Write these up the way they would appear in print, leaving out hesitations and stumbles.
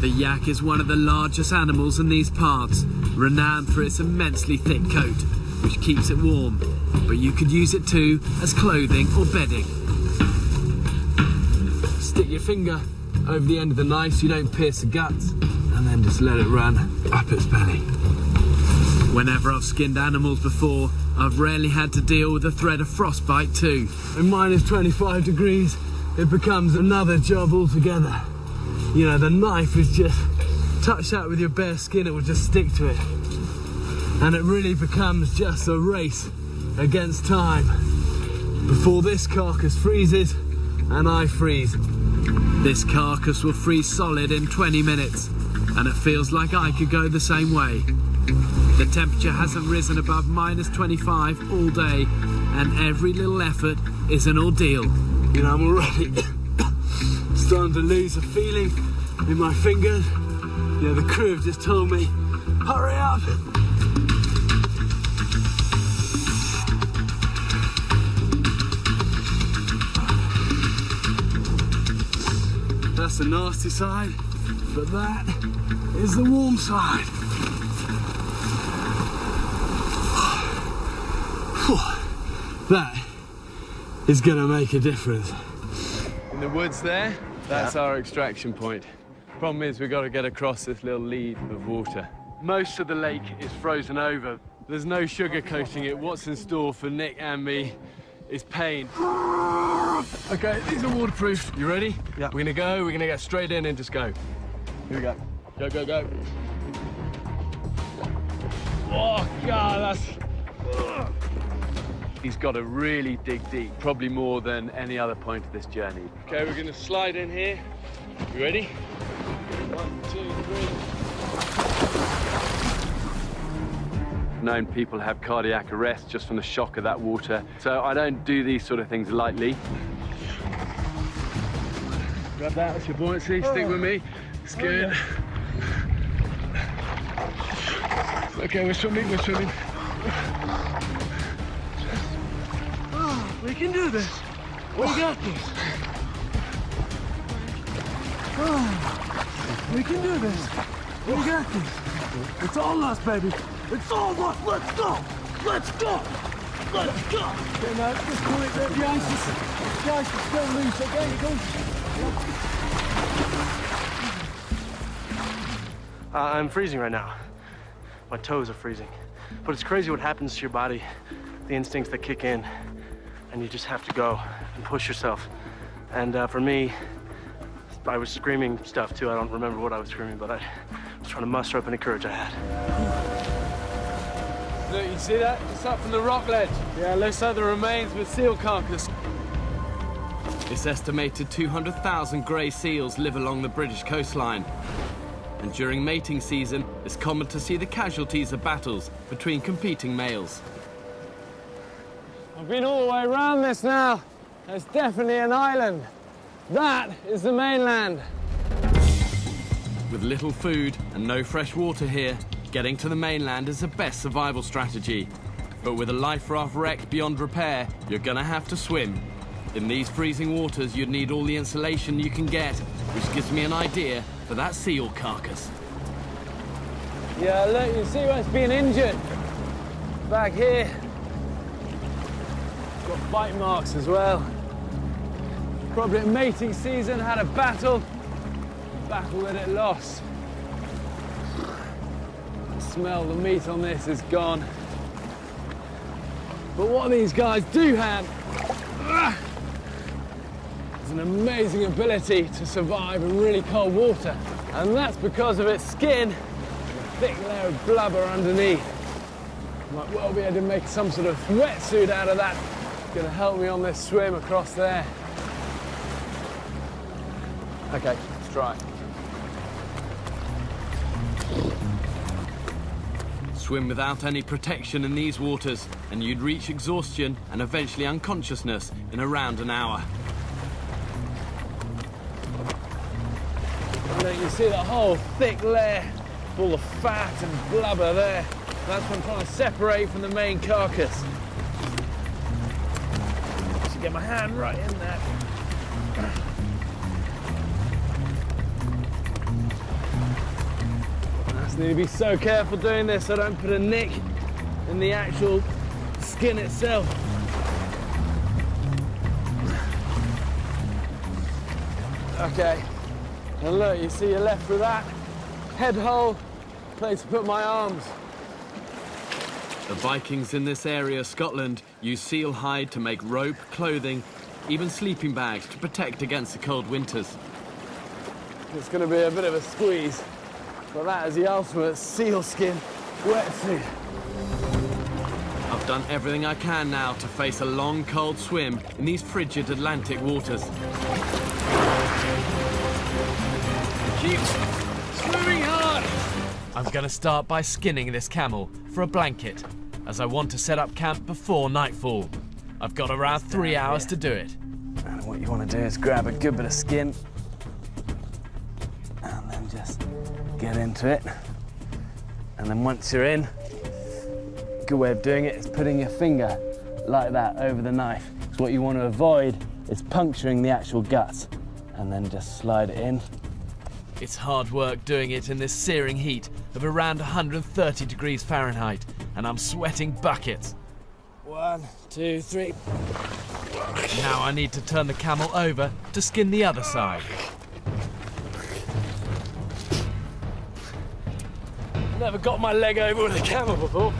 The yak is one of the largest animals in these parts, renowned for its immensely thick coat, which keeps it warm, but you could use it too as clothing or bedding. Stick your finger over the end of the knife so you don't pierce the guts, and then just let it run up its belly. Whenever I've skinned animals before, I've rarely had to deal with the threat of frostbite too. At minus 25 degrees, it becomes another job altogether. You know, the knife is just, touch that with your bare skin, it will just stick to it. And it really becomes just a race against time before this carcass freezes and I freeze. This carcass will freeze solid in 20 minutes, and it feels like I could go the same way. The temperature hasn't risen above minus 25 all day, and every little effort is an ordeal. You know, I'm already starting to lose the feeling in my fingers. You know, the crew have just told me, hurry up. That's the nasty side, but that is the warm side. That is gonna make a difference. In the woods there, that's our extraction point. Problem is, we've got to get across this little lead of water. Most of the lake is frozen over. There's no sugarcoating it. What's in store for Nick and me is pain. Okay, these are waterproof. You ready? Yeah. We're gonna get straight in and just go. Here we go. Go, go, go. Oh, God, that's... He's got to really dig deep, probably more than any other point of this journey. Okay, we're gonna slide in here. You ready? 1, 2, 3. Known people have cardiac arrest just from the shock of that water, so I don't do these sort of things lightly. Grab that, that's your buoyancy, stick with me. It's good. Okay, we're swimming, we're swimming. We can do this. We got this. We can do this. We got this. It's all us, baby. It's all us. Let's go. Let's go. Let's go. Okay, now at this point, the ice is still loose. Okay, go. I'm freezing right now. My toes are freezing. But it's crazy what happens to your body, the instincts that kick in, and you just have to go and push yourself. And for me, I was screaming stuff too. I don't remember what I was screaming, but I was trying to muster up any courage I had. Look, you see that? It's up from the rock ledge. Yeah, looks like the remains of a seal carcass. It's estimated 200,000 grey seals live along the British coastline. And during mating season, it's common to see the casualties of battles between competing males. I've been all the way around this now. There's definitely an island. That is the mainland. With little food and no fresh water here, getting to the mainland is the best survival strategy. But with a life raft wrecked beyond repair, you're gonna have to swim. In these freezing waters, you'd need all the insulation you can get, which gives me an idea for that seal carcass. Yeah, look, you see where it's been injured. Back here. Got bite marks as well. Probably at mating season, had a battle that it lost. The smell, the meat on this is gone. But what these guys do have is an amazing ability to survive in really cold water. And that's because of its skin and a thick layer of blubber underneath. Might well be able to make some sort of wetsuit out of that. It's gonna help me on this swim across there. Okay, let's try. Swim without any protection in these waters, and you'd reach exhaustion and eventually unconsciousness in around an hour. And then you see that whole thick layer full of fat and blubber there. That's what I'm trying to separate from the main carcass. Just get my hand right in there. Need to be so careful doing this so I don't put a nick in the actual skin itself. Okay, and look, you see you're left with that head hole, place to put my arms. The Vikings in this area of Scotland use seal hide to make rope, clothing, even sleeping bags to protect against the cold winters. It's going to be a bit of a squeeze, but that is the ultimate sealskin wetsuit. I've done everything I can now to face a long, cold swim in these frigid Atlantic waters. Keep swimming hard! I'm going to start by skinning this camel for a blanket, as I want to set up camp before nightfall. I've got around 3 hours to do it. And what you want to do is grab a good bit of skin and then just get into it. And then once you're in, a good way of doing it is putting your finger like that over the knife. Because what you want to avoid is puncturing the actual guts, and then just slide it in. It's hard work doing it in this searing heat of around 130 degrees Fahrenheit, and I'm sweating buckets. 1, 2, 3. Now I need to turn the camel over to skin the other side. Never got my leg over with a camel before.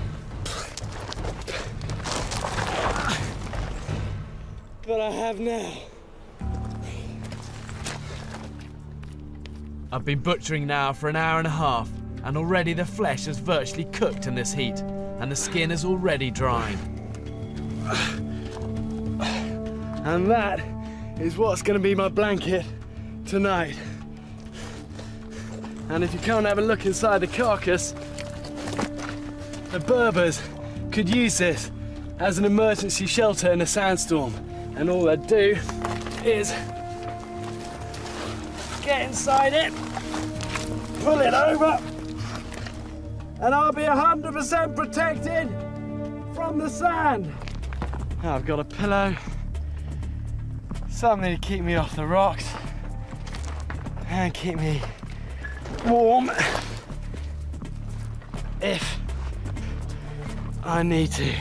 But I have now. I've been butchering now for an hour and a half, and already the flesh is virtually cooked in this heat, and the skin is already drying. And that is what's going to be my blanket tonight. And if you can't have a look inside the carcass, the Berbers could use this as an emergency shelter in a sandstorm. And all they'd do is get inside it, pull it over, and I'll be 100% protected from the sand. Now I've got a pillow, something to keep me off the rocks and keep me warm if I need to.